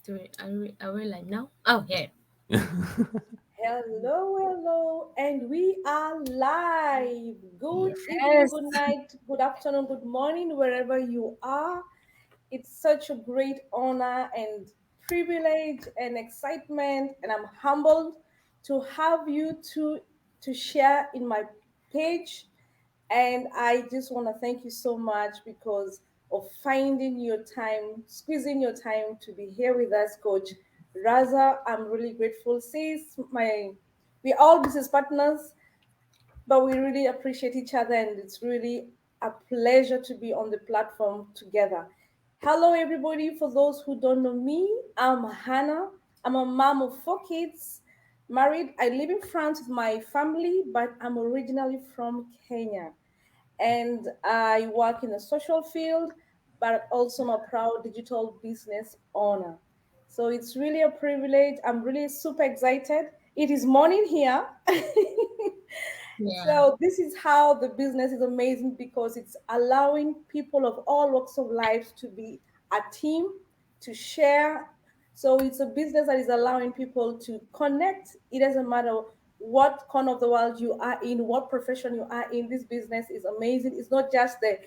Are we live now? Oh, yeah. Hello, hello, and we are live. Good evening, Yes. good night, good afternoon, good morning, wherever you are. It's such a great honor and privilege and excitement, and I'm humbled to have you to share in my page. And I just want to thank you so much because of finding your time, squeezing your time to be here with us, Coach Raza. I'm really grateful. Sis, we all business partners, but we really appreciate each other, and it's really a pleasure to be on the platform together. Hello, everybody. For those who don't know me, I'm Hannah. I'm a mom of four kids, married. I live in France with my family, but I'm originally from Kenya, and I work in the social field, but also I'm a proud digital business owner. So it's really a privilege. I'm really super excited. It is morning here. Yeah. So this is how the business is amazing because it's allowing people of all walks of life to be a team, to share. So it's a business that is allowing people to connect. It doesn't matter what corner of the world you are in, what profession you are in. This business is amazing. It's not just the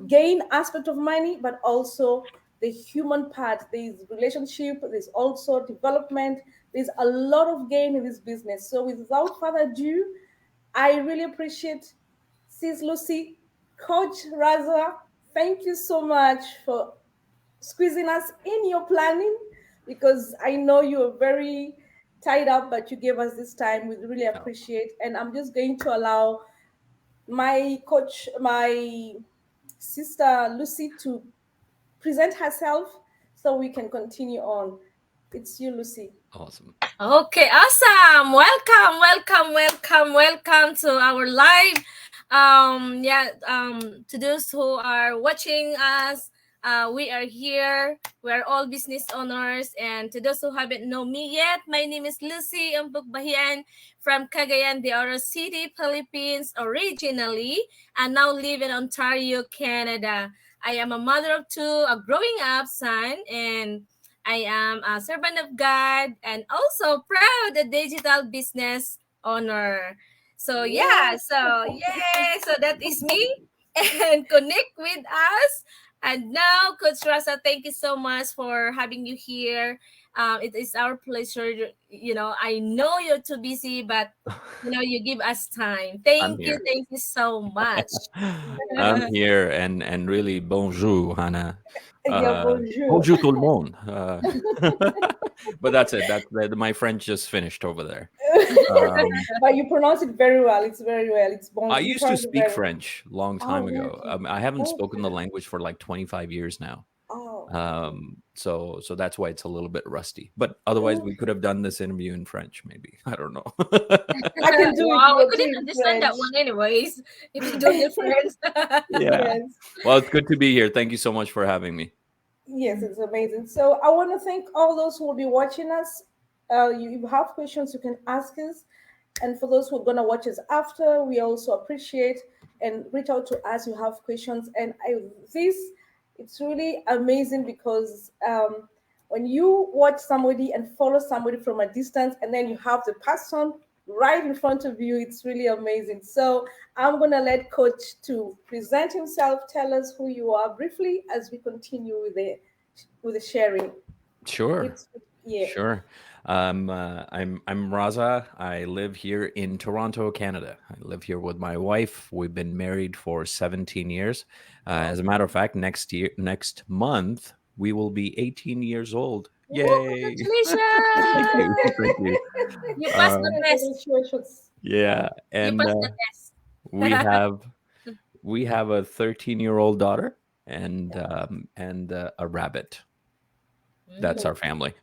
gain aspect of money, but also the human part. There's relationship, there's also development. There's a lot of gain in this business. So without further ado, I really appreciate Sis Lucy, Coach Raza. Thank you so much for squeezing us in your planning because I know you're very tied up, but you gave us this time. We really Oh, appreciate. And I'm just going to allow my sister Lucy to present herself so we can continue on. It's you, Lucy. Awesome. okay, awesome. Welcome to our live. To those who are watching us, we are here. We are all business owners, and to those who haven't known me yet, my name is Lucy Bahian from Cagayan de Oro City, Philippines, originally, and now live in Ontario, Canada. I am a mother of two, a growing up son, and I am a servant of God and also proud a digital business owner. So Yeah. yeah, so that is me and connect with us. And now, Coach Rasa, thank you so much for having you here. It is our pleasure. I know you're too busy, but you give us time. I'm here. Thank you so much. I'm here and really bonjour, Hannah. Yeah, bonjour. Bonjour tout le monde. But that's it. My French just finished over there. Um, But you pronounce it very well. It's very well. It's I bon. You used to pronounce it speak very well. French long Oh, time ago. really? I haven't spoken the Okay. language for like 25 years now. Oh, So that's why it's a little bit rusty. But otherwise, we could okay. have done this interview in French, maybe. I don't know. I can do it Wow, we too couldn't in understand that French. one anyways. If you don't get friends. Yeah. Yes. Well, it's good to be here. Thank you so much for having me. Yes, it's amazing. So I want to thank all those who will be watching us. You have questions, you can ask us. And for those who are going to watch us after, we also appreciate and reach out to us. You have questions. And it's really amazing because when you watch somebody and follow somebody from a distance, and then you have the person right in front of you, it's really amazing. So I'm going to let Coach to present himself, tell us who you are briefly as we continue with the sharing. Sure. It's yeah. Sure. I'm Raza. I live here in Toronto, Canada. I live here with my wife. We've been married for 17 years. As a Wow. matter of fact, next month, we will be 18 years old. Woo, Yay! Thank you. congratulations! Thank you. You passed the Um, test. Congratulations. yeah, You and passed the test. we have we have a 13-year-old daughter and a rabbit. That's our Mm. family.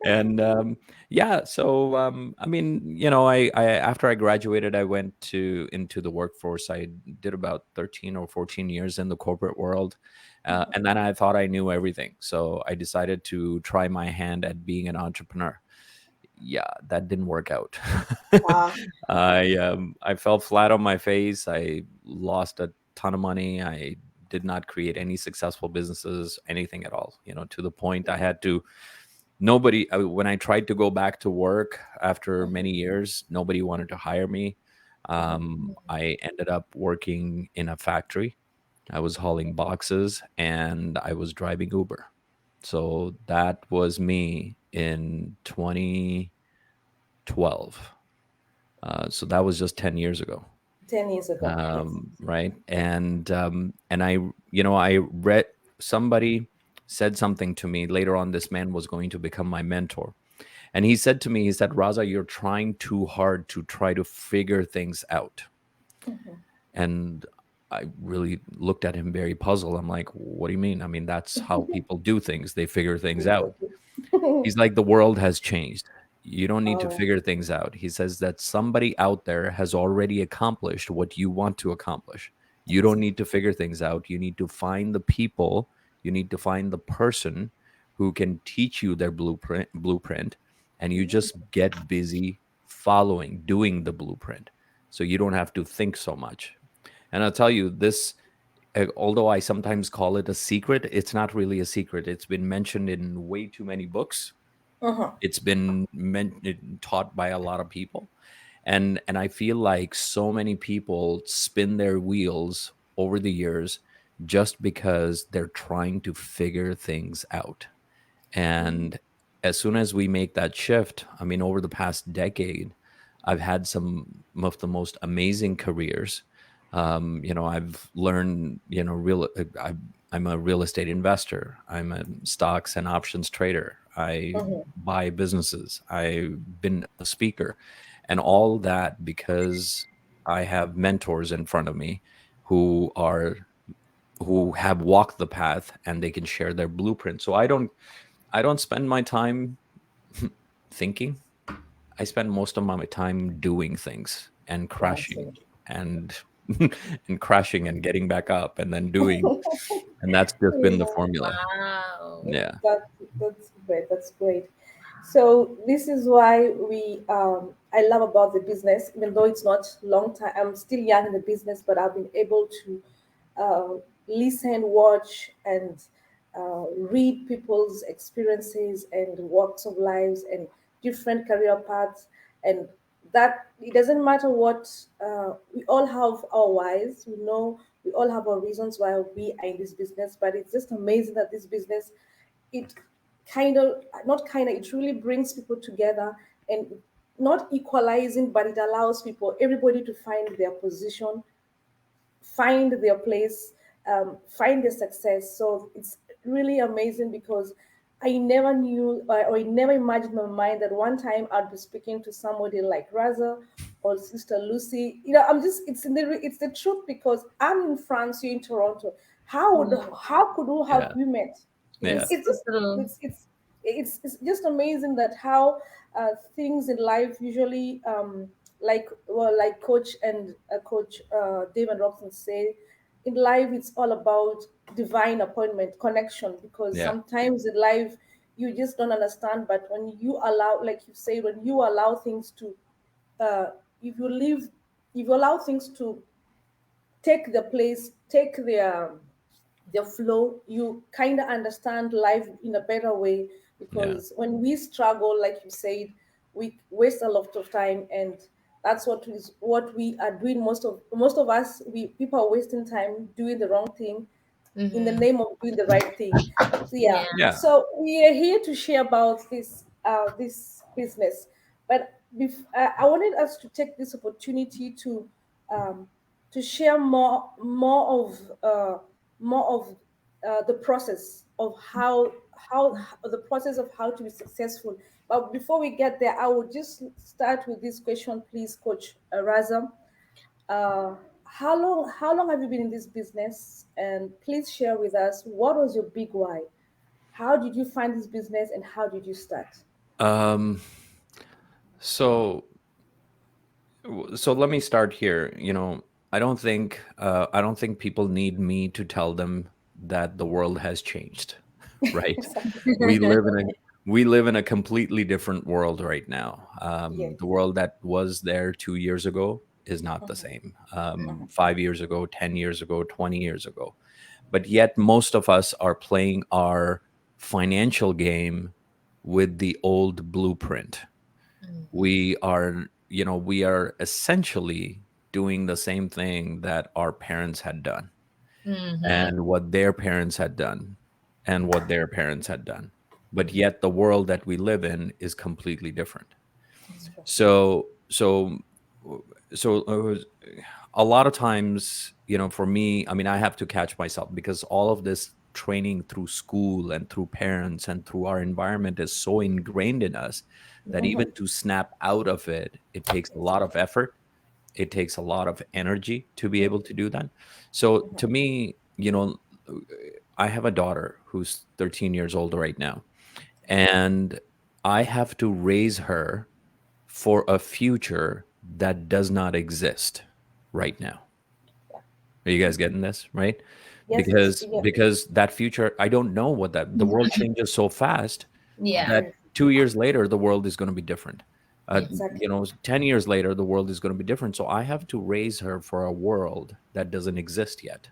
And yeah, so I mean, I after I graduated, I went to into the workforce. I did about 13 or 14 years in the corporate world, and then I thought I knew everything, so I decided to try my hand at being an entrepreneur. Yeah, that didn't work out. Ah, I fell flat on my face. I lost a ton of money. I did not create any successful businesses, anything at all. To the point I had to nobody when I tried to go back to work after many years, nobody wanted to hire me. I ended up working in a factory. I was hauling boxes and I was driving Uber. So that was me in 2012. So that was just 10 years ago. 10 years ago. Yes. Right. And I read, somebody said something to me later on. This man was going to become my mentor. And he said to me, he said, Raza, you're trying too hard to try to figure things out. And I really looked at him very puzzled. I'm like, what do you mean? I mean, that's how people do things. They figure things out. He's like, the world has changed. You don't need to Oh, figure things out. He says that somebody out there has already accomplished what you want to accomplish. You don't need to figure things out. You need to find the people. You need to find the person who can teach you their blueprint, and you just get busy doing the blueprint. So you don't have to think so much. And I'll tell you this, although I sometimes call it a secret, it's not really a secret. It's been mentioned in way too many books. It's been taught by a lot of people. And I feel like so many people spin their wheels over the years just because they're trying to figure things out. And as soon as we make that shift, I mean, over the past decade, I've had some of the most amazing careers. I've learned, I'm a real estate investor. I'm a stocks and options trader. I buy businesses. I've been a speaker, and all that because I have mentors in front of me who have walked the path, and they can share their blueprint. So I don't spend my time thinking. I spend most of my time doing things and crashing awesome. and and crashing and getting back up and then doing, and that's just been the Yeah. formula. Wow. Yeah. That that's great. That's great. So this is why I love about the business, even though it's not long time. I'm still young in the business, but I've been able to uh, listen, watch, and read people's experiences and walks of lives and different career paths, and that it doesn't matter what we all have our whys. We know we all have our reasons why we are in this business, but it's just amazing that this business, it kind of not kind of, it really brings people together, and not equalizing, but it allows people, everybody, to find their position, find their place, find their success. So it's really amazing because I never knew, or I never imagined in my mind that one time I'd be speaking to somebody like Raza or Sister Lucy. I'm just, it's the truth, because I'm in France, you're in Toronto. How could we have Yeah. we met? Yeah. It's So just, true. it's just amazing that how things in life usually, like coach David Robson say, in life it's all about divine appointment connection, because Yeah. sometimes in life you just don't understand, but when you allow, like you say, when you allow things to uh, if you live if you allow things to take their flow, you kind of understand life in a better way. Yeah. Because when we struggle, like you said, we waste a lot of time, and that's what we are doing. Most of us, we people are wasting time doing the wrong thing in the Mm-hmm. name of doing the right thing. So yeah, Yeah. Yeah. so we are here to share about this business. But I wanted us to take this opportunity um, to share more of the process of how the process of how to be successful. But before we get there, I will just start with this question, please, Coach Raza. uh, how long have you been in this business? And please share with us, what was your big why? How did you find this business, and how did you start? Um, so so let me start here. I don't think people need me to tell them that the world has changed, right? We live in a we live in a completely different world right now. Yes. The world that was there 2 years ago is not the same. 5 years ago, 10 years ago, 20 years ago. but yet most of us are playing our financial game with the old blueprint. We are, we are essentially doing the same thing that our parents had done, Mm-hmm. and what their parents had done, and what their parents had done. But yet the world that we live in is completely different. That's true. So, so a lot of times, for me, I mean, I have to catch myself because all of this training through school and through parents and through our environment is so ingrained in us that even to snap out of it, it takes a lot of effort. It takes a lot of energy to be able to do that. So to me, I have a daughter who's 13 years old right now, and I have to raise her for a future that does not exist right now. Are you guys getting this, right? Yes, it's Because yeah. because that future, I don't know what that the world changes so fast Yeah. that Yes, 2 years later the world is going to be different. exactly. 10 years later the world is going to be different. So I have to raise her for a world that doesn't exist yet.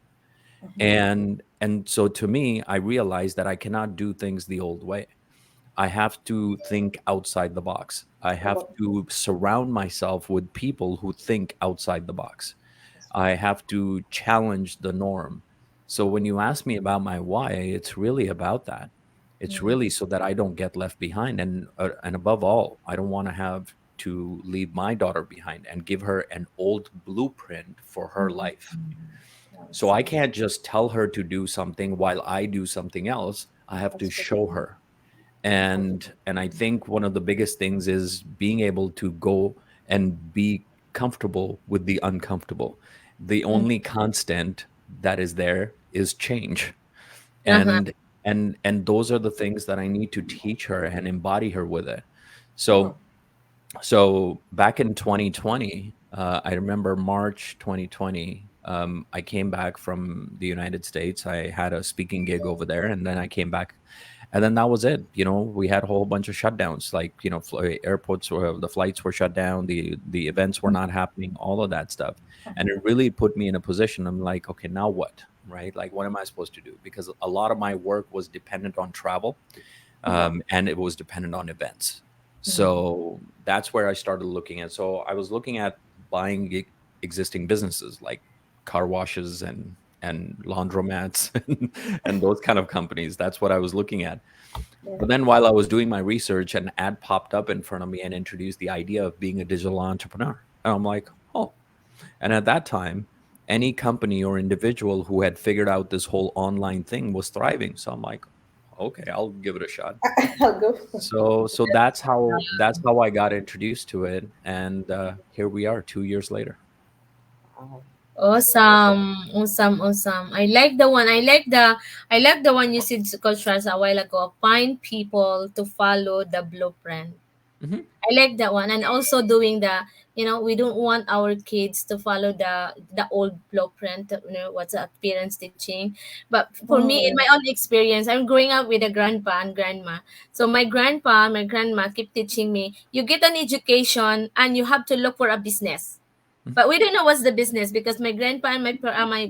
And so to me, I realize that I cannot do things the old way. I have to think outside the box. I The have book. to surround myself with people who think outside the box. I have to challenge the norm. So when you ask me about my why, it's really about that. It's really so that I don't get left behind, and above all, I don't want to have to leave my daughter behind and give her an old blueprint for her life. So I Yes, can't just tell her to do something while I do something else. I have to that's true. show her. That's And I think one of the biggest things is being able to go and be comfortable with the uncomfortable. The only constant that is there is change. Uh-huh. And those are the things that I need to teach her and embody her with it. So back in 2020, I remember March 2020, I came back from the United States. I had a speaking gig over there, and then I came back, and then that was it. We had a whole bunch of shutdowns, like airports were the flights were shut down, the events were not happening, all of that stuff, and it really put me in a position. I'm like, okay, now what, right? Like, what am I supposed to do? Because a lot of my work was dependent on travel, and it was dependent on events. So that's where I started looking at. So I was looking at buying existing businesses like car washes and laundromats and those kind of companies. That's what I was looking at. But then while I was doing my research, an ad popped up in front of me and introduced the idea of being a digital entrepreneur. And I'm like, oh. And at that time, any company or individual who had figured out this whole online thing was thriving. So I'm like, okay, I'll give it a shot. I'll go. So that's how I got introduced to it, and here we are 2 years later. Wow. That's amazing. Awesome, awesome, awesome. I like the one you said, Coach Raz, a while ago. Find people to follow the blueprint. Hmm. I like that one, and also doing we don't want our kids to follow the old blueprint. What's the parents teaching, but for me, in Mm, my own experience, I'm growing up with a grandpa and grandma. So my grandpa, my grandma keep teaching me, you get an education and you have to look for a business. But we don't know what's the business because my grandpa and my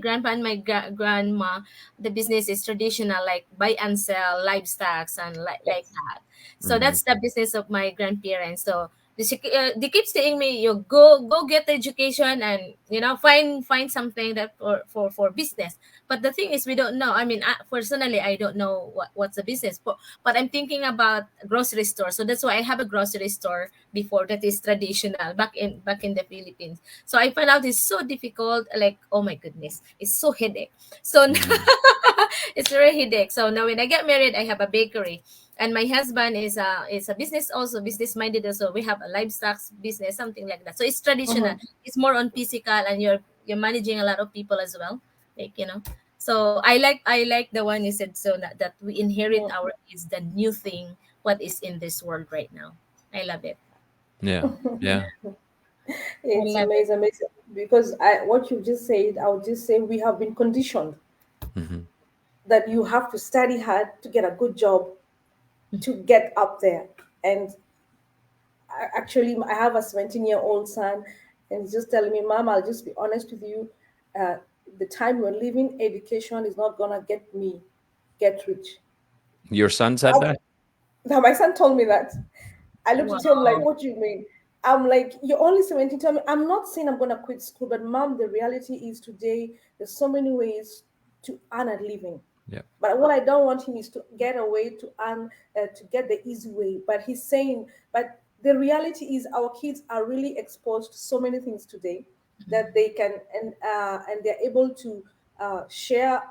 grandma, the business is traditional, like buy and sell livestock and like yes. that. So Hmm. that's the business of my grandparents. So they keep saying me, you go get education and find something that for business. But the thing is, we don't know. I mean, personally, I don't know what's the business. But I'm thinking about grocery store. So that's why I have a grocery store before that is traditional back in the Philippines. So I found out it's so difficult. Like, oh my goodness, it's so headache. So Hmm. it's very headache. So now when I get married, I have a bakery, and my husband is a business, also business minded. Also, we have a livestock business, something like that. So it's traditional. It's more on physical, and you're managing a lot of people as well, like. So I like the one you said. So that we inherit Mhm. our kids the new thing what is in this world right now. I love it. Yeah, yeah. I It's love it. amazing, amazing. Because what you just said, I would just say we have been conditioned Hmm. that you have to study hard to get a good job to get up there. And actually, I have a 17-year-old son, and he's just telling me, "Mom, I'll just be honest with you. Uh, the time we're living, education is not gonna get rich. Your son said that? Now my son told me that. I looked at him like, Wow. what do you mean? I'm like, you're only 17. Tell me, I'm not saying I'm gonna quit school, but mom, the reality is today there's so many ways to earn a living. Yeah. But what I don't want him is to get away to earn to get the easy way. But he's saying, but the reality is our kids are really exposed to so many things today that they can and they're able to share.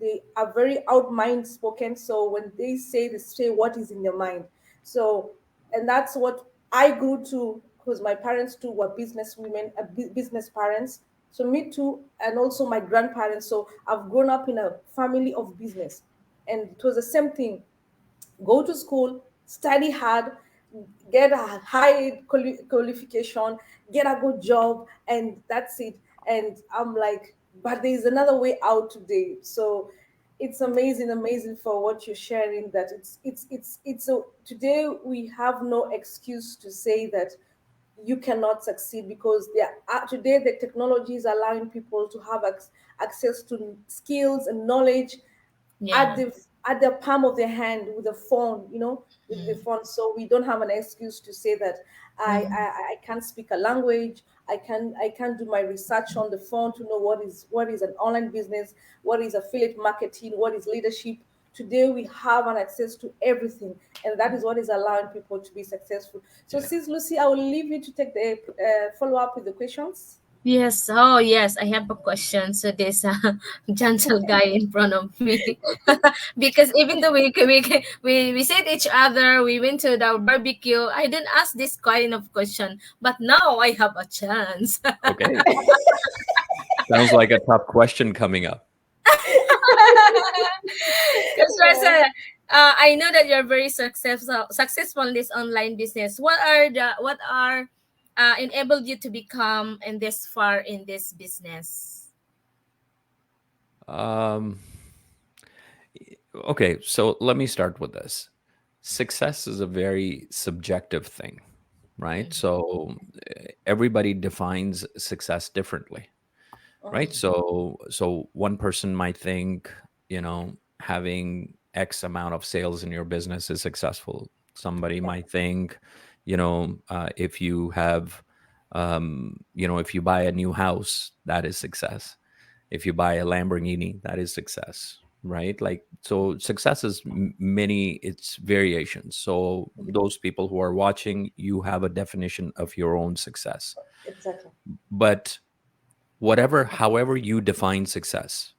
They are very out mind spoken. So when they say what is in their mind. So and that's what I grew to because my parents too were business women, business parents. So me too, and also my grandparents. So I've grown up in a family of business, and it was the same thing. Go to school, study hard, get a high qualification, get a good job, and that's it. And I'm like, but there's another way out today. So it's amazing, amazing for what you're sharing. That it's a today we have no excuse to say that you cannot succeed because today the technology is allowing people to have access to skills and knowledge at Yeah. the palm of their hand with a phone, with the Mm. phone. So we don't have an excuse to say that Mm. I can't speak a language. I can't do my research on the phone to know what is an online business, what is affiliate marketing, what is leadership. Today we have an access to everything, and that is what is allowing people to be successful. So, Yeah. Sis Lucy, I will leave you to take the follow up with the questions. Yes. Oh, yes. I have a question. So this gentle guy in front of me, because even though we said each other, we went to the barbecue. I didn't ask this kind of question, but now I have a chance. Okay. Sounds like a tough question coming up. Yes, Rasa, I know that you're very successful in this online business. What are enabled you to become in this far in this business? Um, okay, so let me start with this. Success is a very subjective thing, right? Mm, So everybody defines success differently, right? Mhm. So one person might think, having X amount of sales in your business is successful. Somebody Yeah, might think, if you have, if you buy a new house, that is success. If you buy a Lamborghini, that is success, right? Like, so success is many, it's variations. So those people who are watching, you have a definition of your own success. exactly. But however you define success,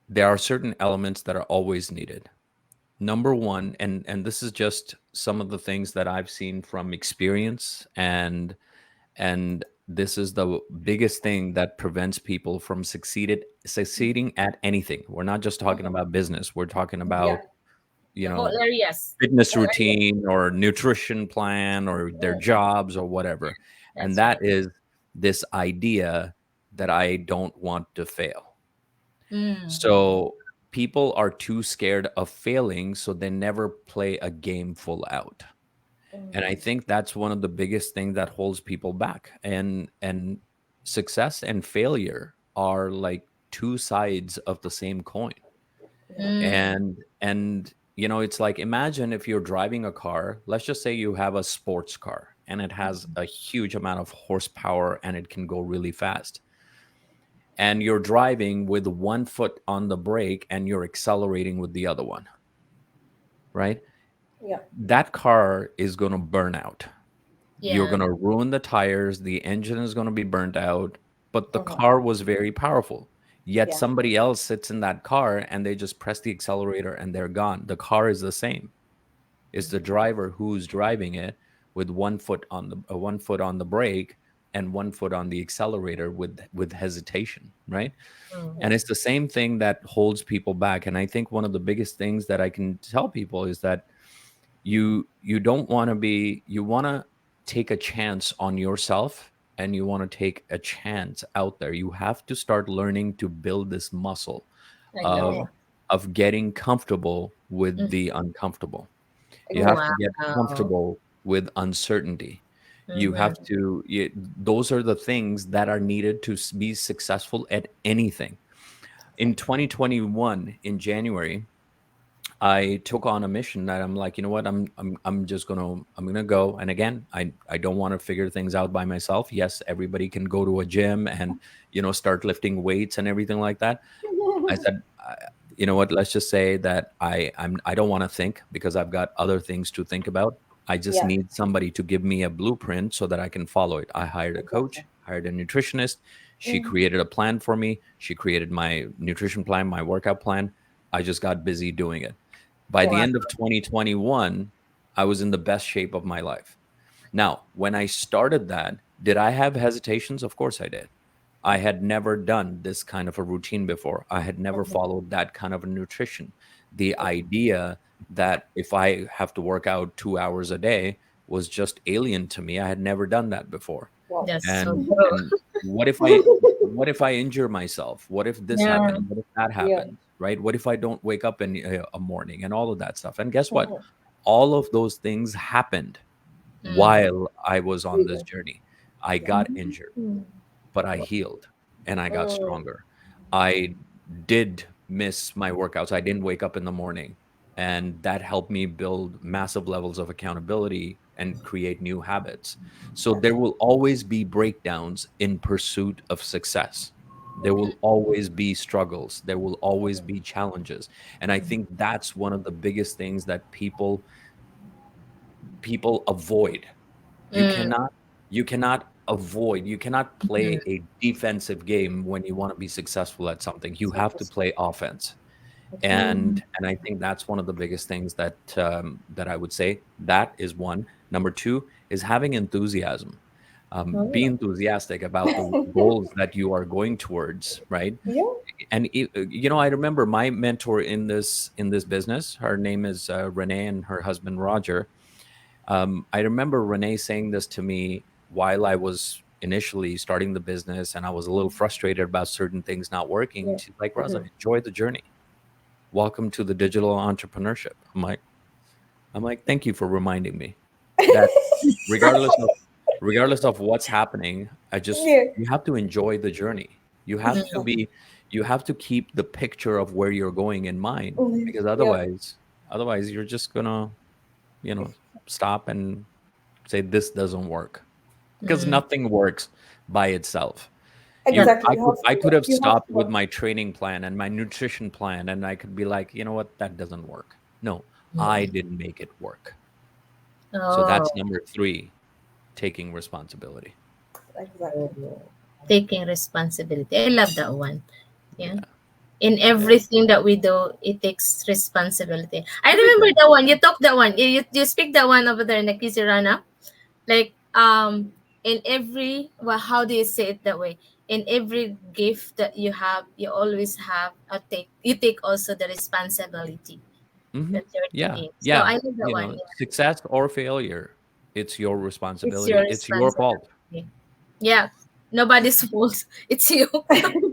there are certain elements that are always needed. Number one, and this is just some of the things that I've seen from experience, and this is the biggest thing that prevents people from succeeding at anything. We're not just talking Mhm. about business. We're talking Yeah. about, you all know, areas. fitness All areas. routine or nutrition plan or their Mm. jobs or whatever. And That's that right. is this idea that I don't want to fail. Mm, So people are too scared of failing, so they never play a game full out. And I Mm. think that's one of the biggest things that holds people back. And success and failure are like two sides of the same coin. Yeah. mm, And it's like, imagine if you're driving a car, let's just say you have a sports car and it has a huge amount of horsepower and it can go really fast. And you're driving with one foot on the brake and you're accelerating with the other one, right? Yeah. That car is going to burn out. You're yeah. going to ruin the tires, the engine is going to be burnt out, but the Mhm. car was very powerful. Yet Yeah. somebody else sits in that car and they just press the accelerator and they're gone. The car is the same. It's the driver who's driving it with one foot on the brake and one foot on the accelerator with hesitation, right? Mm, And Yeah. it's the same thing that holds people back. And I think one of the biggest things that I can tell people is that you don't want to be you want to take a chance on yourself, and you want to take a chance out there. You have to start learning to build this muscle I of Yeah. know. getting comfortable with Mm, the uncomfortable. You have to Exactly. get wow. comfortable with uncertainty. You have Mm-hmm. those are the things that are needed to be successful at anything. In 2021, in January, I took on a mission that I'm like, you know what, I'm just gonna go. And again, I don't want to figure things out by myself. Yes, everybody can go to a gym and start lifting weights and everything like that. I said, you know what? Let's just say that I don't want to think because I've got other things to think about. I just Yeah, need somebody to give me a blueprint so that I can follow it. I hired a exactly. coach, hired a nutritionist. She Mm, created a plan for me. She created my nutrition plan, my workout plan. I just got busy doing it. By the Wow. yeah, end of 2021, I was in the best shape of my life. Now, when I started that, did I have hesitations? Of course I did. I had never done this kind of a routine before. I had never mhm, followed that kind of a nutrition. The idea that if I have to work out 2 hours a day was just alien to me. I had never done that before. wow. That's so And true. what if I injure myself? What if this Yeah. happened? What if that Yeah. happens? Right? What if I don't wake up in a morning and all of that stuff? And guess what? Mhm. All of those things happened Mm. while I was on this Really. journey. I Yeah. got injured, Mm. but I healed and I got Mm, stronger. I did miss my workouts. I didn't wake up in the morning. And that helped me build massive levels of accountability and create new habits. So yeah. there will always be breakdowns in pursuit of success. There will always be struggles. There will always be challenges. And I think that's one of the biggest things that people avoid. You Mm. cannot you cannot Mm. play a defensive game when you want to be successful at something. You So have to true. play offense. Exactly. And I think that's one of the biggest things that I would say. That is one. Number two is having enthusiasm. Be Oh. enthusiastic about the goals that you are going towards, right? Yeah. And I remember my mentor in this business. Her name is Renee, and her husband Roger. I remember Renee saying this to me while I was initially starting the business and I was a little frustrated about certain things not working. Yeah. She's like, Raza, Mhm. enjoy the journey. Welcome to the digital entrepreneurship. I'm like, thank you for reminding me that regardless of regardless of what's happening, Yeah. you have to enjoy the journey. You have to Exactly. Mm. be you have to keep the picture of where you're going in mind, Mhm. because Yeah. otherwise you're just gonna, you know, stop and say this doesn't work, because Mm. nothing works by itself. You That's Exactly. I You could have I to. could have You have stopped to with work. my training plan and my nutrition plan, and I could be like, you know what, that doesn't work. No, I mm. didn't make it work. So that's Oh. number three, taking responsibility. Exactly. Oh. Taking responsibility. I love that one. Yeah. Yeah. In Yeah. everything that we do, it takes responsibility. I remember Everything. that one. You talk that one. You speak that one over there in the Kizirana. Like in every, well, how do you say it that way? In every gift that you have, you always have a take. You take also the responsibility Hmm. that you're Yeah. taking. So Yeah. I love that one. Yeah. Success or failure, it's your It's responsibility. your It's your fault. responsibility. Yeah. Nobody's fault. It's you.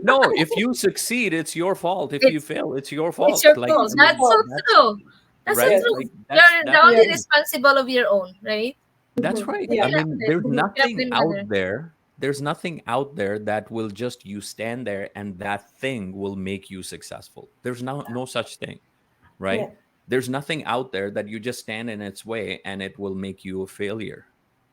No, if you succeed, it's your fault. If you It's fail, it's your it's fault. your Like, fault. I It's your mean, That's so fault. that's true. That's so right. Yes. true. Like You're the that's only Yeah. true. responsible of your own, right? That's Mhm. right. It I Yeah. cannot, mean, it there's Mhm. nothing cannot out matter. there. There's nothing out there that will just you stand there and that thing will make you successful. There's no such thing, right? Yeah. There's nothing out there that you just stand in its way and it will make you a failure.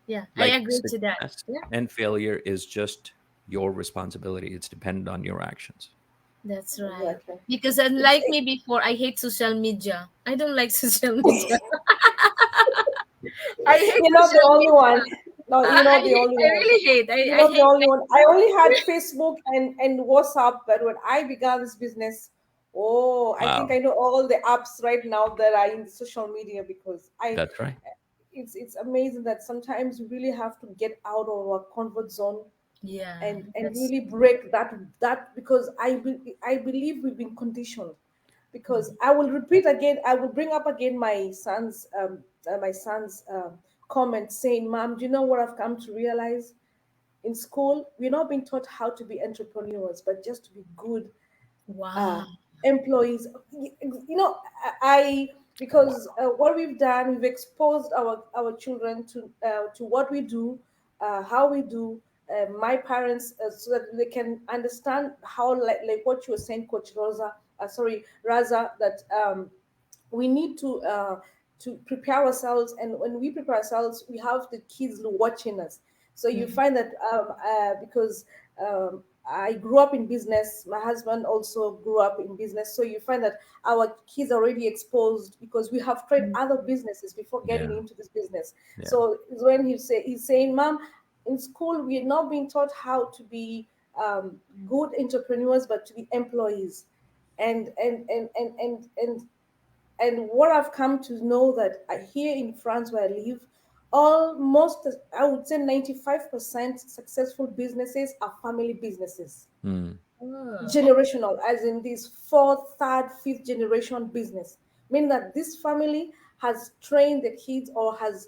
Yeah, I Like, agree to that. success Yeah, and failure is just your responsibility. It's dependent on your actions. that's right. Exactly. Because It's unlike me before, I hate social media. I don't like social media. I hate you're not the social only media. one. No, you're I not the hate. only I one. really hate. You're I not the hate. only one. I only had Facebook and WhatsApp, but when I began this business, oh, I think Wow. I know all the apps right now that are in social media because I That's right. it's amazing that sometimes we really have to get out of our comfort zone Yeah, and that's. really break that because I believe we've been conditioned because I will repeat again, I will bring up again my son's comment saying, "Mom, do you know what I've come to realize? In school, we're not being taught how to be entrepreneurs, but just to be good uh, Wow. employees. You know, I because what we've done, we've exposed our children to what we do. how we do, my parents, so that they can understand how, like what you were saying, Coach Rosa, sorry, Raza, that we need to prepare ourselves, and when we prepare ourselves, we have the kids watching us. So you Mm. find that because I grew up in business, my husband also grew up in business, so you find that our kids are already exposed because we have tried Mm. other businesses before getting Yeah. into this business. Yeah. So it's when he's saying, "Mom, in school we're not being taught how to be good entrepreneurs, but to be employees." And what I've come to know that here in France where I live, almost, I would say 95% successful businesses are family businesses. Mm. Oh. Generational, as in this fourth, third, fifth generation business. Meaning that this family has trained the kids, or has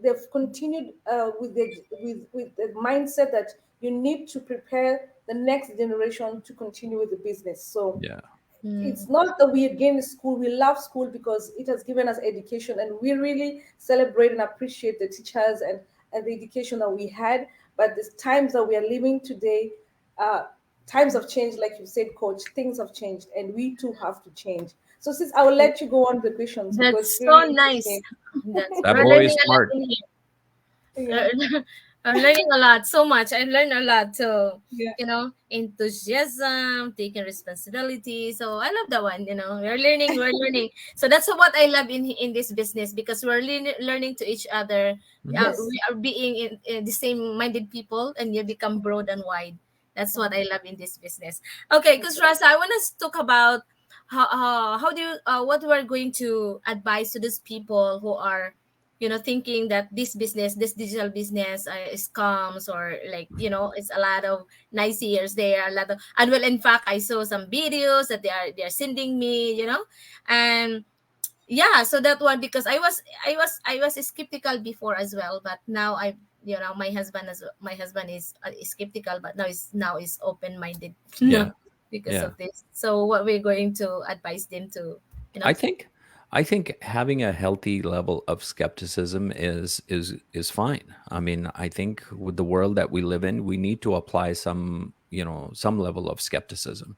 they've continued with the mindset that you need to prepare the next generation to continue with the business. So Yeah. it's Mm. not that we against school. We love school because it has given us education, and we really celebrate and appreciate the teachers and the education that we had. But the times that we are living today, uh, times have changed, like you said, Coach. Things have changed, and we too have to change. So, sis, I will let you go on the questions because it's That's so really nice. interesting. That's That we're boy is learning a lot smart. in here. Yeah, I'm learning a lot, so much. I learned a lot. So, yeah, enthusiasm, taking responsibility. So I love that one. We're learning. So that's what I love in this business, because we're learning to each other. Mhm. We yes, are being in the same minded people, and you become broad and wide. That's what mhm, I love in this business. Okay, because okay, Rasa, I want to talk about how do you what we're going to advise to those people who are thinking that this digital business is scams, or like it's a lot of nice years there, a lot of, and well, in fact, I saw some videos that they're sending me, and yeah, so that one, because I was skeptical before as well, but now my husband is skeptical, but now is open minded. Yeah. Because Yeah. of this. So what we're going to advise them to, you I know think I think having a healthy level of skepticism is fine. I mean, I think with the world that we live in, we need to apply some level of skepticism.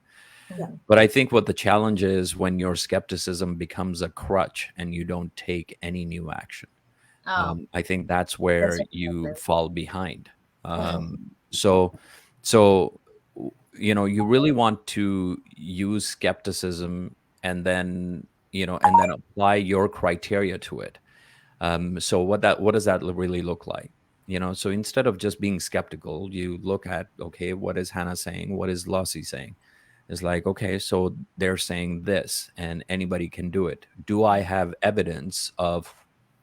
yeah, Mhm. But I think what the challenge is when your skepticism becomes a crutch and you don't take any new action. Oh, I think that's that's where a you problem. fall behind. mhm, So, so you really want to use skepticism and then and then apply your criteria to it. So what does that really look like? So instead of just being skeptical, you look at, okay, what is Hannah saying? What is Lossie saying? It's like, okay, so they're saying this and anybody can do it. Do I have evidence of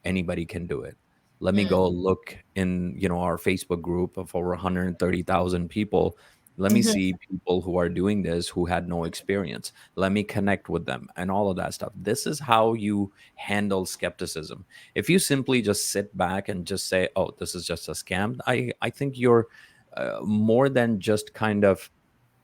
anybody can do it? Let me go Mm. look in, our Facebook group of over 130,000 people. Let me Mhm. see people who are doing this who had no experience. Let me connect with them and all of that stuff. This is how you handle skepticism. If you simply just sit back and just say, "Oh, this is just a scam," I think you're more than just kind of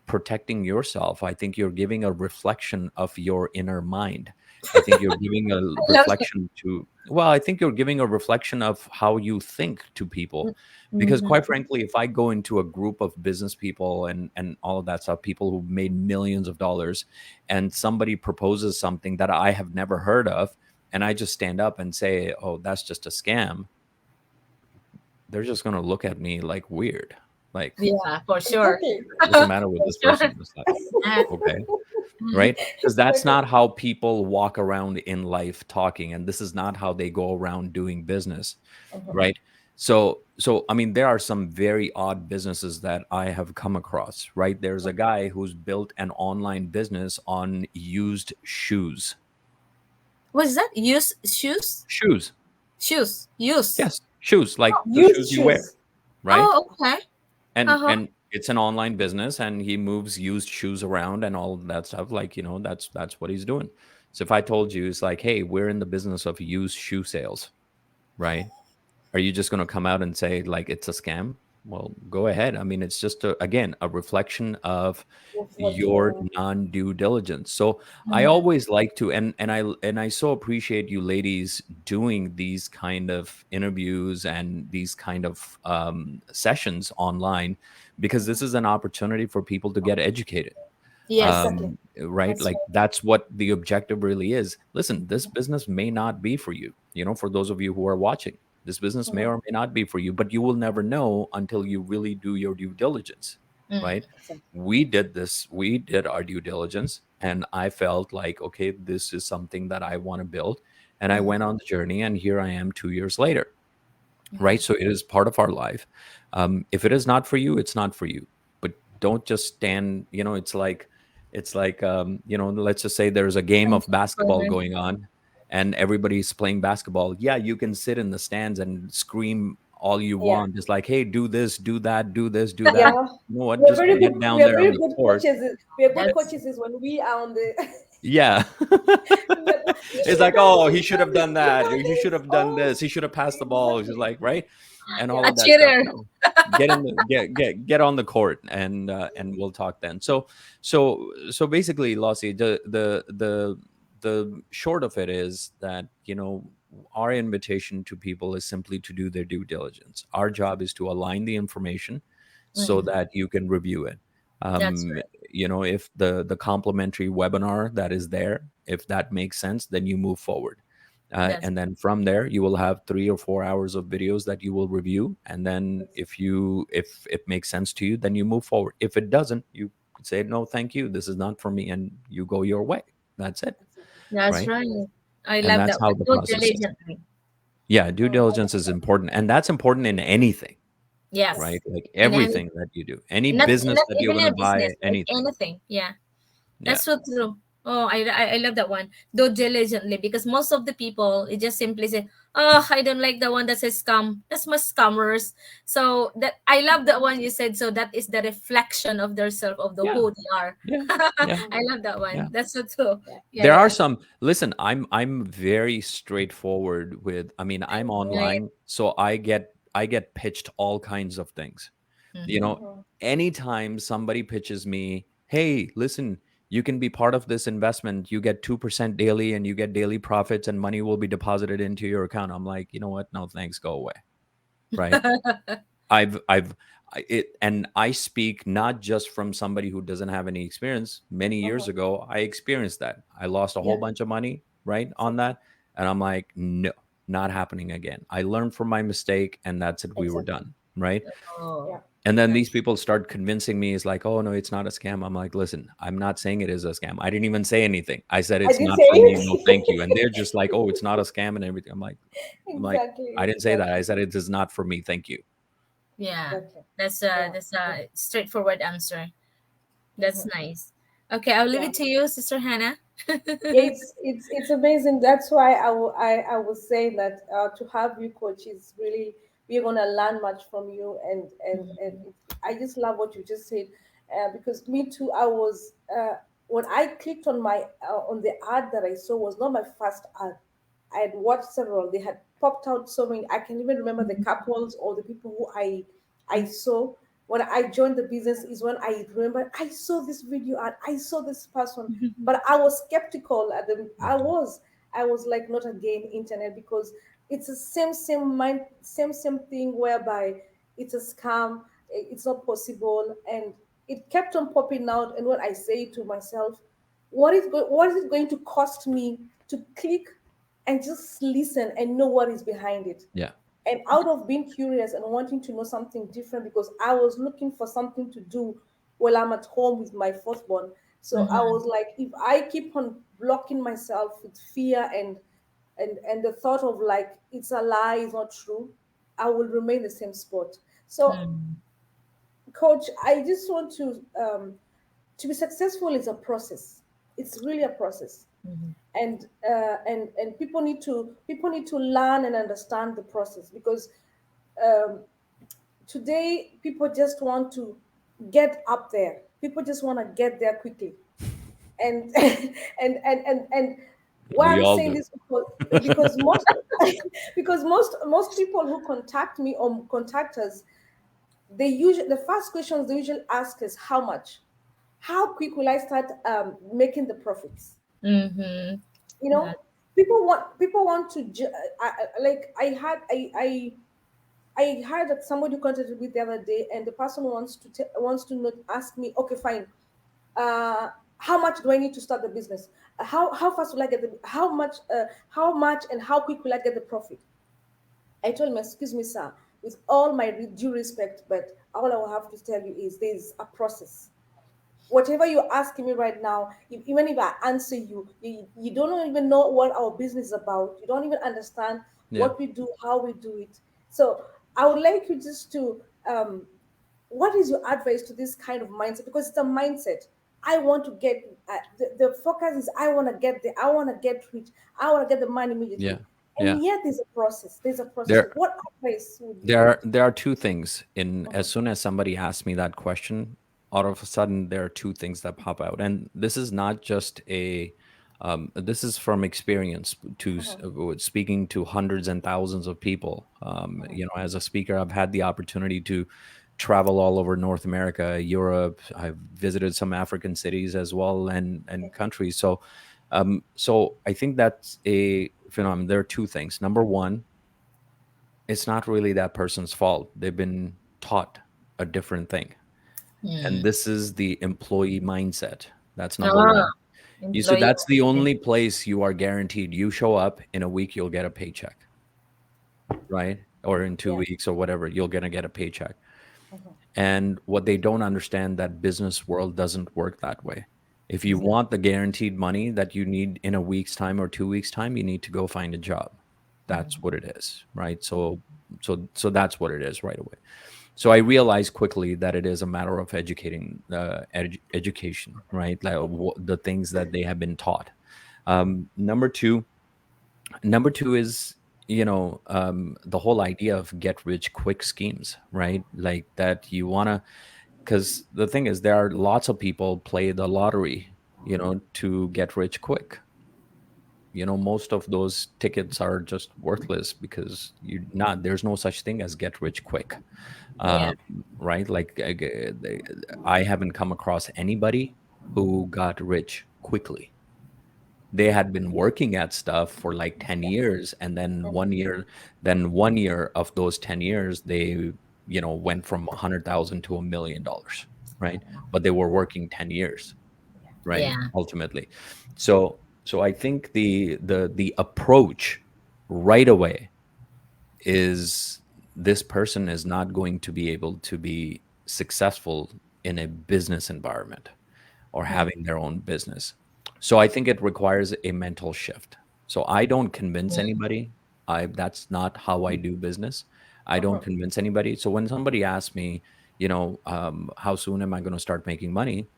protecting yourself. I think you're giving a reflection of your inner mind. I think you're giving a I love it. reflection to, well, I think you're giving a reflection of how you think to people. Because Mhm. quite frankly, if I go into a group of business people and all of that stuff, people who've made millions of dollars, and somebody proposes something that I have never heard of, and I just stand up and say, "Oh, that's just a scam," they're just going to look at me like weird. Like, Yeah, for sure. exactly. what's the matter with For this sure. person? It's like, Yeah. okay, right? Because that's Exactly. not how people walk around in life talking, and this is not how they go around doing business, Mhm. right? So I mean, there are some very odd businesses that I have come across, right? There's a guy who's built an online business on used shoes. What's that? Use shoes? Shoes. Shoes. Use. Yes, shoes, like the shoes Used you wear, shoes. right? Oh, okay. and Uh-huh. and it's an online business, and he moves used shoes around and all of that stuff, like, that's what he's doing. So if I told you, it's like, hey, we're in the business of used shoe sales, right? Are you just going to come out and say like it's a scam? Well, go ahead. I mean, it's just again a reflection of Of what your non due diligence. So I Mhm. always like to, and I so appreciate you ladies doing these kind of interviews and these kind of sessions online because this is an opportunity for people to get educated. Yes. Exactly. Right, That's like right. that's what the objective really is. Listen, this business may not be for you, for those of you who are watching, this business may Mhm. or may not be for you, but you will never know until you really do your due diligence, Mm. right? Exactly. We did our due diligence, and I felt like, okay, this is something that I want to build, and I went on the journey, and here I am 2 years later, right? So it is part of our life. If it is not for you, it's not for you. But don't just stand. Let's just say there's a game of basketball going on, and everybody's playing basketball. Yeah, you can sit in the stands and scream all you Yeah. want, just like, hey, do this, do that, do this, do that. Yeah. You know what? We're Just very good. get down We are there on very the good court. coaches. We are good That's coaches is when we are on the. Yeah. You It's should have like, done oh, this. he You should should have have done you that. done He should this. have done Oh, this. He should have passed the ball. It's just exactly. like, right? And all Yeah. a of that stuff. cheater. No. Get in the get on the court, and we'll talk then. So basically, Lossie, the short of it is that, our invitation to people is simply to do their due diligence. Our job is to align the information so Mm. that you can review it. That's um, right. if the complimentary webinar that is there, if that makes sense, then you move forward. That's And then from there, you will have 3 or 4 hours of videos that you will review. And then if it makes sense to you, then you move forward. If it doesn't, you say, no, thank you, this is not for me, and you go your way. That's it. that's Right. right. I And love that's that how one. the Do process is. diligently. Yeah, due diligence is important, and that's important in anything, Yes. right? Like In any, everything that you do, any not business that you're even going in to a business, buy, like anything. anything. Yeah. Yeah. That's so true. Oh, I love that one. Do diligently, because most of the people it just simply say, "Oh, I don't like the one that says scam. That's my scammers." So that I love that one you said. So that is the reflection of their self, of the Yeah. who they are. Yeah. Yeah. I love that one. Yeah. That's so true. Yeah. Yeah, There are yeah. some, listen, I'm very straightforward with, I mean, I'm Right. online, so I get pitched all kinds of things. You Mm-hmm. know, Mhm. anytime somebody pitches me, hey, listen, you can be part of this investment. You get 2% daily, and you get daily profits, and money will be deposited into your account. I'm like, you know what? No, thanks, go away. Right. And I speak not just from somebody who doesn't have any experience. Many years Mhm. ago, I experienced that. I lost a whole Yeah. bunch of money, right, on Exactly. that. And I'm like, no, not happening again. I learned from my mistake, and that's it. We were Exactly. done. Right. Yeah. Oh, And then these nice. people start convincing me, it's like, oh, no, it's not a scam. I'm like, listen, I'm not saying it is a scam. I didn't even say anything. I said, I it's did not say for me. No, thank you. And it. they're just like, oh, it's not a scam and everything. I'm like, Exactly. I didn't say that. I Exactly. said, it is not for me. Thank you. Yeah. Exactly. That's Yeah. that's Yeah. a straightforward answer. That's Mhm. nice. Okay, I'll leave Yeah. it to you, Sister Hannah. Yeah, it's amazing. That's why I was saying that to have you coach is really, we're gonna learn much from you, and I just love what you just said, because me too. I was when I clicked on the ad that I saw was not my first ad. I had watched several. They had popped out so many. I can even remember the couples or the people who I saw when I joined the business is when I remember I saw this video ad. I saw this person, but I was skeptical at the. I was like not again internet, because it's the same mind, same thing whereby it's a scam. It's not possible, and it kept on popping out. And when I say to myself, what is it going to cost me to click and just listen and know what is behind it? Yeah. And out of being curious and wanting to know something different, because I was looking for something to do while I'm at home with my firstborn. So I Mhm. was like, if I keep on blocking myself with fear and the thought of like it's a lie, it's not true, I will remain the same spot. So, Mhm. coach, I just want to be successful is a process. It's really a process, Mhm. and people need to learn and understand the process, because um, today people just want to get up there. People just want to get there quickly, and and why We I'm all saying do. this, because most because most people who contact me or contact us, the first questions they usually ask is how much, how quick will I start making the profits? Mhm. You That. know, people want to like I heard that somebody contacted me the other day, and the person wants to not ask me, okay, fine, how much do I need to start the business? How fast will I get the how much and how quick will I get the profit? I told him, excuse me, sir, with all my due respect, but all I will have to tell you is there's a process. Whatever you're asking me right now, even if I answer you don't even know what our business is about. You don't even understand Yeah. what we do, how we do it. So I would like you just to, what is your advice to this kind of mindset? Because it's a mindset. I want to get, the focus is I want to get there, I want to get rich, I want to get the money Yeah. immediately. Yeah. And yet there's a process. There's a process. So There what advice would you there give are to? there are two things in Mhm, as soon as somebody asks me that question, all of a sudden there are two things that pop out. And this is not just a this is from experience mhm, with speaking to hundreds and thousands of people. mhm, As a speaker, I've had the opportunity to travel all over North America, Europe. I've visited some African cities as well, and countries. So I think that's a phenomenon. There are two things. Number one, it's not really that person's fault. They've been taught a different thing. And Mm. this is the employee mindset. That's number Ah, one. You see, employee. that's the only place you are guaranteed. You show up in a week, you'll get a paycheck, right? Or in two yeah, weeks or whatever, you're going to get a paycheck. mhm, And what they don't understand, that business world doesn't work that way. If you exactly. want the guaranteed money that you need in a week's time or 2 weeks' time, you need to go find a job. That's Mhm, what it is, right? mhm, So that's what it is right away. So I realized quickly that it is a matter of education, right? Like the things that they have been taught. Um, number two, number two is the whole idea of get rich quick schemes, right? Like that you want to, because the thing is there are lots of people play the lottery, to get rich quick. Most of those tickets are just worthless because there's no such thing as get rich quick. Yeah. um, right? Like I haven't come across anybody who got rich quickly. They had been working at stuff for like 10 years, and one year of those 10 years they went from 100,000 to $1 million, right? But they were working 10 years, right? Yeah. Ultimately. So I think the approach right away is, this person is not going to be able to be successful in a business environment or Mm. having their own business. So I think it requires a mental shift. So I don't convince Mm. anybody. I That's not how I do business. I don't mhm, convince anybody. So when somebody asks me, how soon am I going to start making money?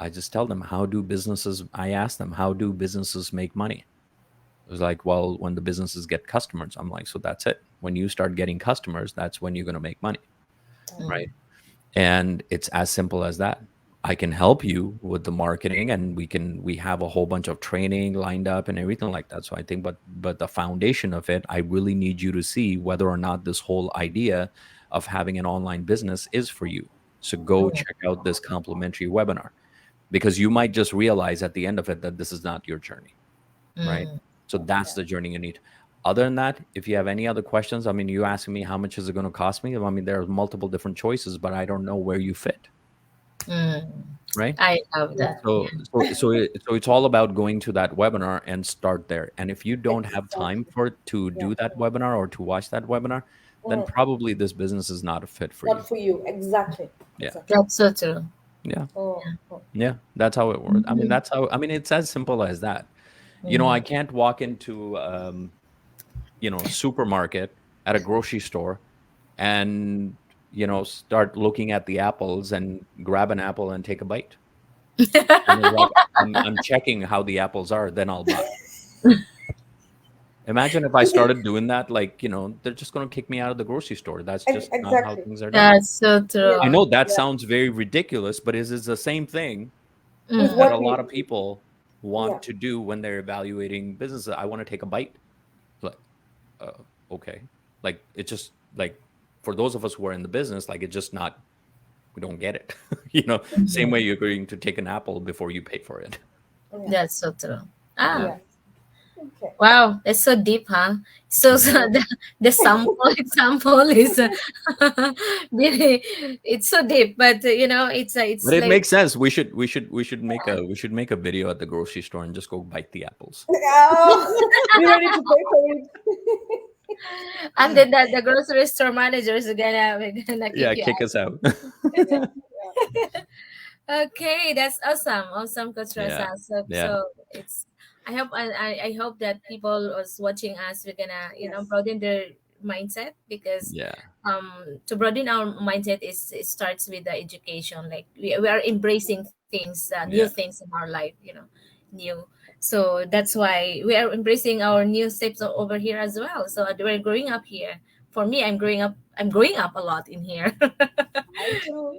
I just tell them, I ask them, how do businesses make money? It was like, well, when the businesses get customers. I'm like, so that's it. When you start getting customers, that's when you're going to make money, right? Mm. And it's as simple as that. I can help you with the marketing, and we have a whole bunch of training lined up and everything like that. So I think, but the foundation of it, I really need you to see whether or not this whole idea of having an online business is for you. So go Mm. check out this complimentary webinar, because you might just realize at the end of it that this is not your journey, right? Mm. So that's yeah, the journey you need. Other than that, if you have any other questions, I mean, you asking me how much is it going to cost me? I mean, there are multiple different choices, but I don't know where you fit, Mm. right? I love yeah, that. So it's all about going to that webinar and start there. And if you don't have time exactly. to Yeah, do that webinar or to watch that webinar, then mhm, probably this business is not a fit for you. not for you. Exactly, Yeah, exactly. That's so true. yeah, Oh, oh, yeah. That's how it works. I mean, Mm. it's as simple as that. I Mm. can't walk into supermarket, at a grocery store, and start looking at the apples and grab an apple and take a bite. Like, I'm checking how the apples are, then I'll buy. Imagine if I started doing that, like, they're just going to kick me out of the grocery store. That's just not how exactly. things are done. That's so Yeah, I true. know that yeah. sounds very ridiculous, but it's the same thing With Mm. that a what lot we, of people yeah, want to do when they're evaluating businesses. I want to take a bite. Like, okay. Like, it's just like, for those of us who are in the business, like, it's just not, we don't get it. Same way Mm. you're going to take an apple before you pay for it. yeah, That's so true. Yeah. Ah, yeah. Okay. Wow, that's so deep, huh? So, so Yeah. the sample example is really, it's so deep, but But it's it like makes sense. We should make a video at the grocery store and just go bite the apples. Oh, be ready to pay for it. and then the grocery store managers are gonna kick Yeah, you kick us out. Yeah, yeah, Okay, that's awesome. Awesome, Coach Yeah, Rasa. So, yeah, so it's. I hope that people was watching us. We're gonna yes, broaden their mindset because yeah, to broaden our mindset is it starts with the education. Like we are embracing things, new yeah. things in our life. New. So that's why we are embracing our new steps over here as well. So we're growing up here. For me, I'm growing up. I'm growing up a lot in here.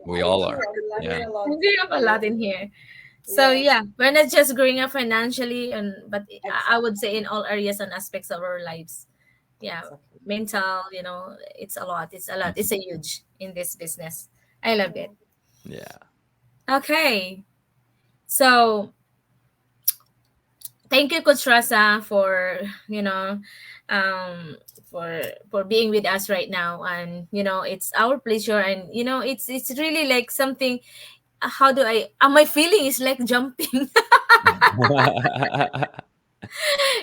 We I all too. are. I'm learning Yeah, a lot. I'm growing up a Yeah, lot in here. So yeah, yeah, we're not just growing up financially, and but I would exactly, say in all areas and aspects of our lives. Yeah, exactly. mental. It's a lot. It's a lot. It's mhm, a huge in this business. I love it. yeah, Okay, so thank you, Coach Rasa, for um, for being with us right now, and it's our pleasure, and it's really like something. How do I? My feeling is like jumping.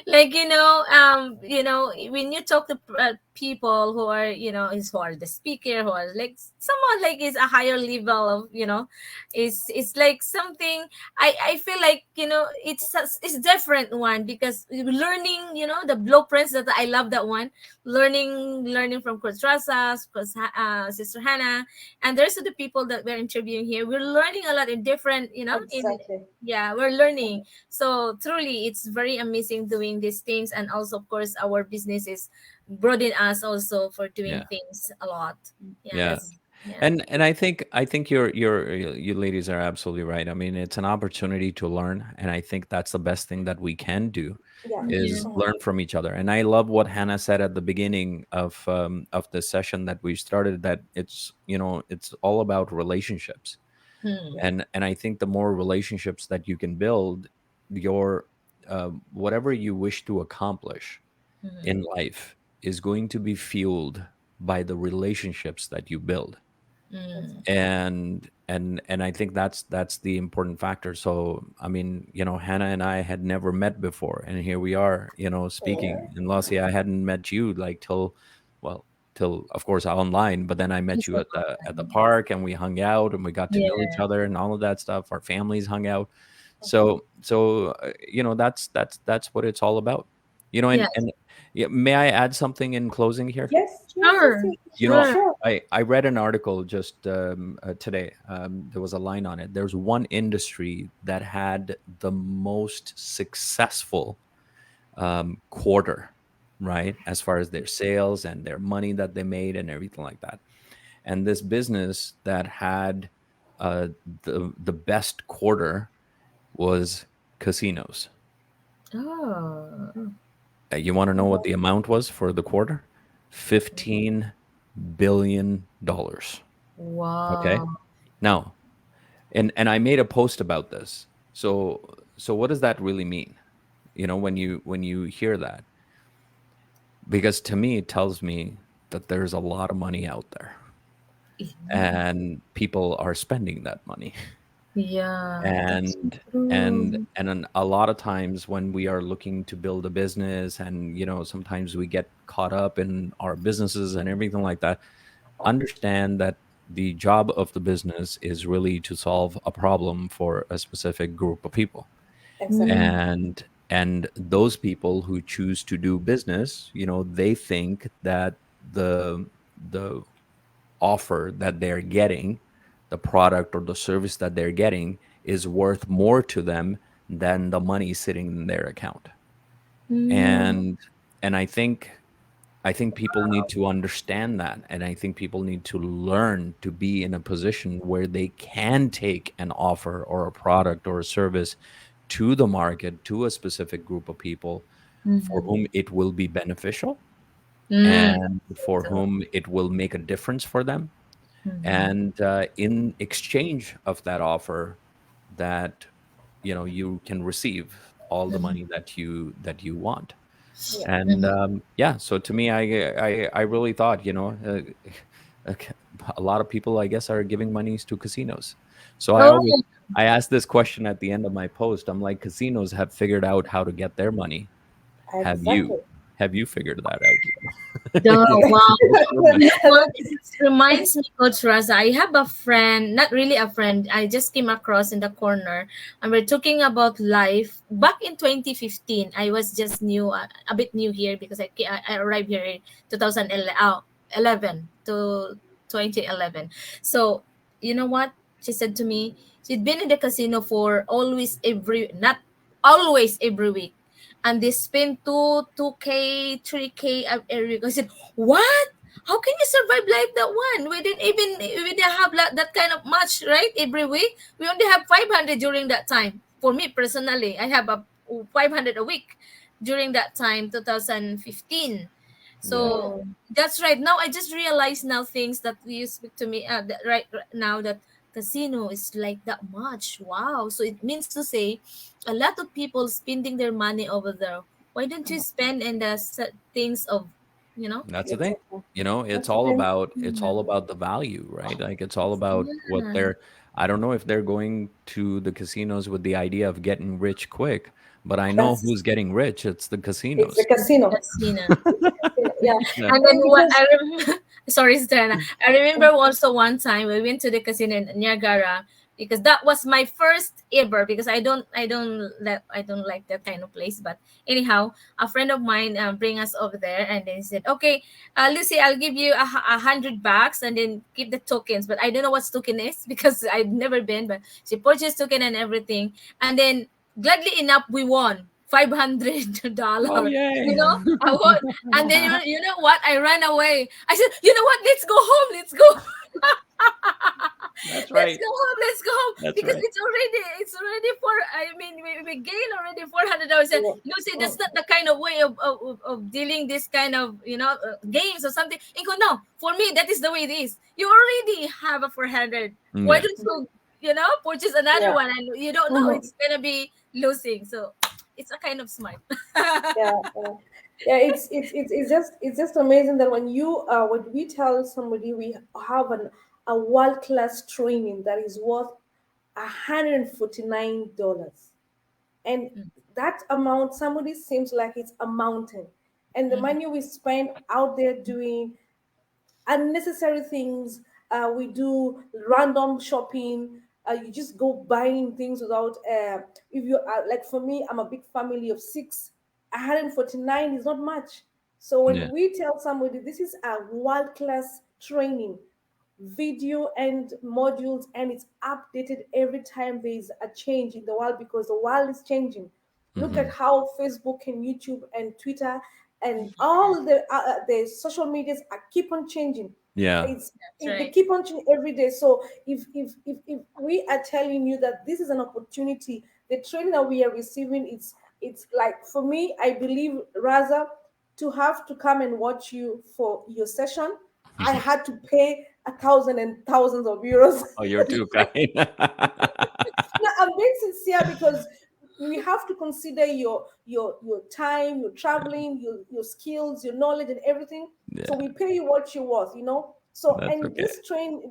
Like when you talk to people who are who are the speaker, who are like someone like is a higher level of it's like something. I feel like it's different one because learning the blueprints that I love that one. Learning from Coach Rasa, Sister Hannah, and there's other people that we're interviewing here. We're learning a lot in different in Exactly. yeah, we're learning. So truly, it's very amazing doing these things, and also, of course, our business is broaden us also for doing yeah, things a lot. Yeah, yeah. that's yeah. And I think you ladies are absolutely right. I mean, it's an opportunity to learn, and I think that's the best thing that we can do Yeah. is Yeah. Mm, learn from each other. And I love what Hannah said at the beginning of the session that we started, that it's all about relationships. Hmm. yeah. And I think the more relationships that you can build, your whatever you wish to accomplish Hmm. in life is going to be fueled by the relationships that you build. Hmm. Exactly. And I think that's the important factor. So I mean, Hannah and I had never met before, and here we are, Yeah. speaking. And Lassie, I hadn't met you like well till of course online, but then I met It's you a at long the time. park, and we hung out and we got to know each Yeah. other and all of that stuff. Our families hung out. Mhm. So that's what it's all about. Yes. And yeah, may I add something in closing here? Yes, yes, yes, Sure. yes. You For know, Sure. sure. I read an article just today. There was a line on it. There's one industry that had the most successful quarter, right? As far as their sales and their money that they made and everything like that. And this business that had uh, the best quarter was casinos. Oh. You want to know what Mhm. the amount was for the quarter? $15 billion. Okay. Wow. Now, and I made a post about this. So what does that really mean? When you hear that, because to me it tells me that there's a lot of money out there and people are spending that money. Yeah, that's and and true. and a lot of times when we are looking to build a business, and sometimes we get caught up in our businesses and everything like that, understand that the job of the business is really to solve a problem for a specific group of people. Exactly. Mm, And those people who choose to do business, they think that the offer that they're getting, the product or the service that they're getting, is worth more to them than the money sitting in their account. mm, And I think people need to understand that, and I think people need to learn to be in a position where they can take an offer or a product or a service to the market, to a specific group of people for mhm, whom it will be beneficial mm. and for So, whom it will make a difference for them. mhm, And in exchange of that offer, that you can receive all the Mhm. money that you want. Yeah. And Mhm. yeah, so to me, I really thought, a lot of people, I guess, are giving monies to casinos. So Oh, I asked this question at the end of my post. I'm like, casinos have figured out how to get their money. Have you? Exactly. Have you figured that out yet? the wow. What's your You message? know what? It reminds me, Coach Raza. I have a friend, not really a friend. I just came across in the corner, and we're talking about life. Back in 2015, I was just new, a bit new here because I arrived here in 2011 to 2011. So, you know what? She said to me, she'd been in the casino for always not always every week, and they spend 2k 3k every week. I said, what? How can you survive like that one? We didn't have that kind of much, right? Every week we only have 500 during that time. For me personally, I have a 500 a week during that time, 2015. Yeah, So that's right. Now I just realized now things that you speak to me right now, that casino is like that much. Wow. So it means to say a lot of people spending their money over there. Why don't you spend in the things of, you know? that's the thing. Exactly. It's That's the thing. all about the value, right? Like it's all about what Yeah, they're. I don't know if they're going to the casinos with the idea of getting rich quick, but I know That's who's getting rich. It's the it's the casinos. casino. casino. It's the casino. Yeah. Yeah. And then what Because I remember, sorry, Stella. I remember also one time we went to the casino in Niagara, because that was my first ever. Because I don't like that kind of place. But anyhow, a friend of mine bring us over there, and then he said, "Okay, Lucy, I'll give you $100, and then keep the tokens." But I don't know what token is because I've never been. But she purchased token and everything, and then gladly enough we won Oh $500. You yay! know, I won. And then you know what? I ran away. I said, you know what? Let's go home. Let's go. That's Let's right. go home. Let's go home That's because right. it's already for. I mean, we gained already $400. And oh, you say that's oh, not the kind of way of dealing this kind of games or something. And go, no, for me that is the way it is. You already have a 400. Why Yeah. don't you purchase another yeah. one, and you don't know Mhm. it's gonna be losing. So it's a kind of smart. Yeah, yeah, yeah. It's just amazing that when we tell somebody we have a world class training that is worth $149, and that amount somebody seems like it's a mountain, and the Mhm. money we spend out there doing unnecessary things. We do random shopping. You just go buying things without. If you are like for me, I'm a big family of six. 149 is not much. So Yeah. when we tell somebody this is a world class training, video and modules, and it's updated every time there's a change in the world because the world is changing. Look at Hmm. how Facebook and YouTube and Twitter and all the social medias are keep on changing. Yeah. That's They right. keep on changing every day. So if we are telling you that this is an opportunity, the training that we are receiving, it's like for me, I believe rather to have to come and watch you for your session, I had to pay a thousand and thousands of euros. Oh, you're too kind. No, I'm being sincere because we have to consider your time, your traveling, your skills, your knowledge, and everything. So Yeah, we pay you what you're worth, you know. So that's and okay.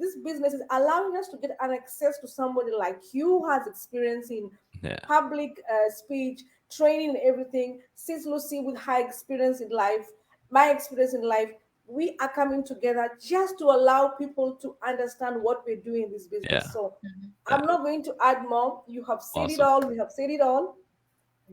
this business is allowing us to get an access to somebody like you who has experience in Yeah, public speech, training, and everything. Since Lucy with high experience in life, my experience in life, we are coming together just to allow people to understand what we're doing in this business. yeah, So Mhm. yeah. I'm not going to add more. You have said it Awesome. all. We have said it all.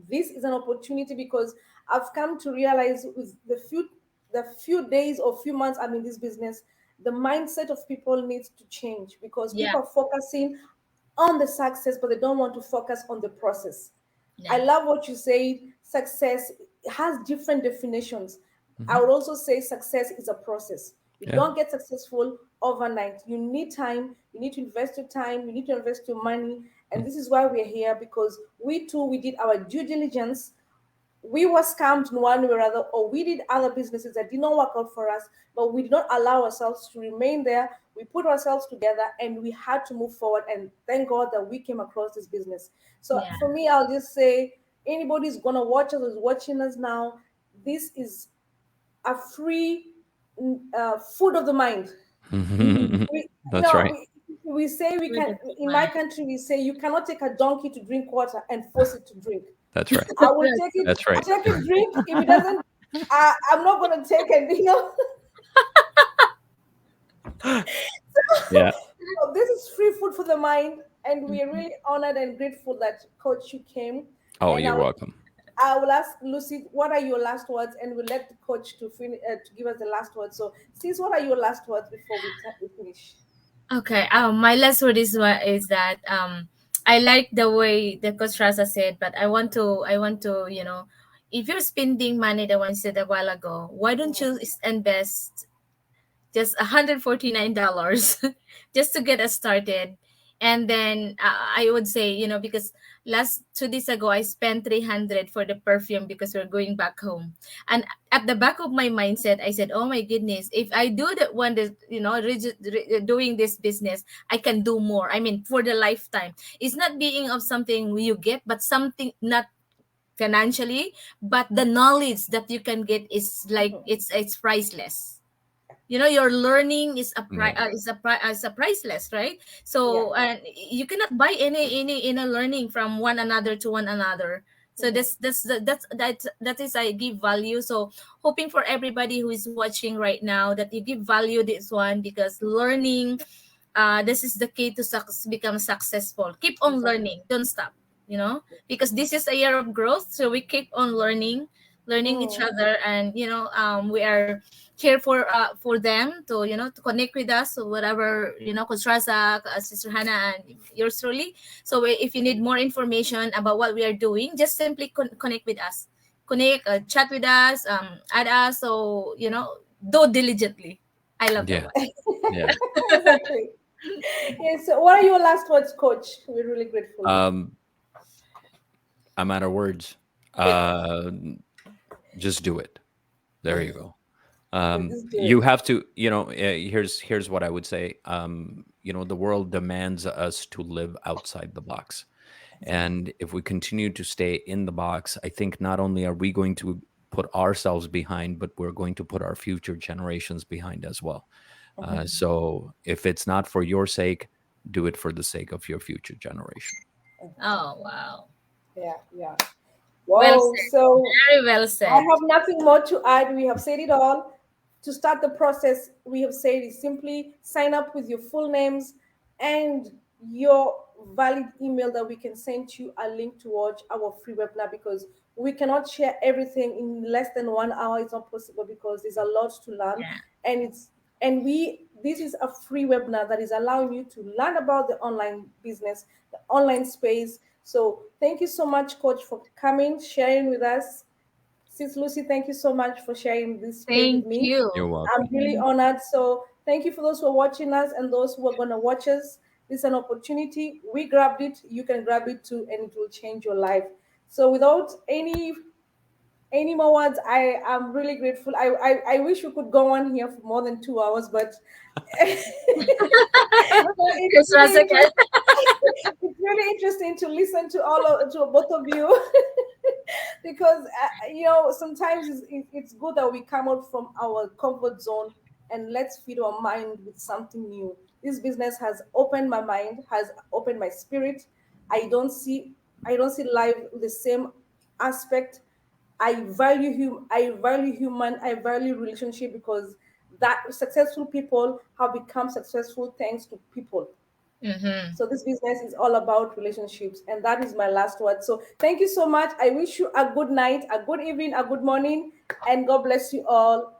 This is an opportunity because I've come to realize with the few days or few months I'm in this business, the mindset of people needs to change because Yeah. people are focusing on the success, but they don't want to focus on the process. I Yeah. love what you say. Success has different definitions. I Hmm. would also say success is a process. You Yeah, don't get successful overnight. You need time. You need to invest your time. You need to invest your money. And this is why we're here because we too, we did our due diligence. We were scammed in one way or other, or we did other businesses that did not work out for us, but we did not allow ourselves to remain there. We put ourselves together and we had to move forward. And thank God that we came across this business. So Yeah. for me, I'll just say, anybody's gonna watch us, is watching us now, this is a free food of the mind. We, you That's know, right. we say we Word can. of In my mine. country, we say you cannot take a donkey to drink water and force it to drink. That's right. I will take it, That's right. take it, drink. If it doesn't, I'm not gonna take it. Yeah. So this is free food for the mind, and we are really honored and grateful that Coach you came. Oh, And you're welcome. I will ask Lucy, what are your last words, and we'll let the coach to give us the last words. So, sis, what are your last words before we finish? Okay. My last word is what is that I like the way the Coach Rasa said, but I want to if you're spending money, the one you said a while ago, why don't Mhm. you invest just $149 just to get us started. And then I would say, because last 2 days ago I spent 300 for the perfume because we're going back home. And at the back of my mindset I said, oh my goodness, if I do that one that doing this business, I can do more. I mean, for the lifetime. It's not being of something you get, but something not financially, but the knowledge that you can get is like Mhm. it's priceless. Your learning Yeah. is a priceless, right? Yeah. So and you cannot buy any learning from one another to one another. So Mhm. that is I give value. So hoping for everybody who is watching right now that you give value this one, because learning, this is the key to become successful. Keep on Exactly. learning, don't stop, because this is a year of growth, so we keep on learning each Mm. other. And we are here for them to to connect with us, so whatever, Coach Raza, Sister Hannah, and yours truly. So if you need more information about what we are doing, just simply connect with us, chat with us, add us, so do diligently. I love that Yeah. one. Yeah. Exactly. Yes. So, what are your last words, Coach? We're really grateful. Um, I'm out of words. Uh, just do it. There you go. Just do You it. have to, here's what I would say. The world demands us to live outside the box. And if we continue to stay in the box, I think not only are we going to put ourselves behind, but we're going to put our future generations behind as well. Mhm. So if it's not for your sake, do it for the sake of your future generation. Oh, wow. Yeah. Yeah. Well Wow. said. So Very well I said. have nothing more to add. We have said it all. To start the process, we have said is simply sign up with your full names and your valid email that we can send you a link to watch our free webinar, because we cannot share everything in less than 1 hour. It's not possible because there's a lot to learn. Yeah. And this is a free webinar that is allowing you to learn about the online business, the online space. So thank you so much, Coach, for coming, sharing with us. Sis Lucy, thank you so much for sharing this space with Thank me. You're you. I'm welcome. really honored. So thank you for those who are watching us and those who are going to watch us. This is an opportunity. We grabbed it. You can grab it too, and it will change your life. So without any more words, I am really grateful. I wish we could go on here for more than 2 hours, but it's Chris really Razakan. interesting. It's really interesting to listen to to both of you, because sometimes it's good that we come out from our comfort zone and let's feed our mind with something new. This business has opened my mind, has opened my spirit. I don't see life with the same aspect. I value human, I value relationship, because that successful people have become successful thanks to people. Mm-hmm. So this business is all about relationships, and that is my last word. So thank you so much. I wish you a good night, a good evening, a good morning, and God bless you all.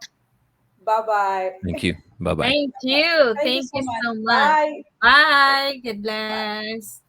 Bye bye. Thank you. Bye bye. Thank you. Thank you Thank so you much. so much. Bye. Bye. God Bye. bless.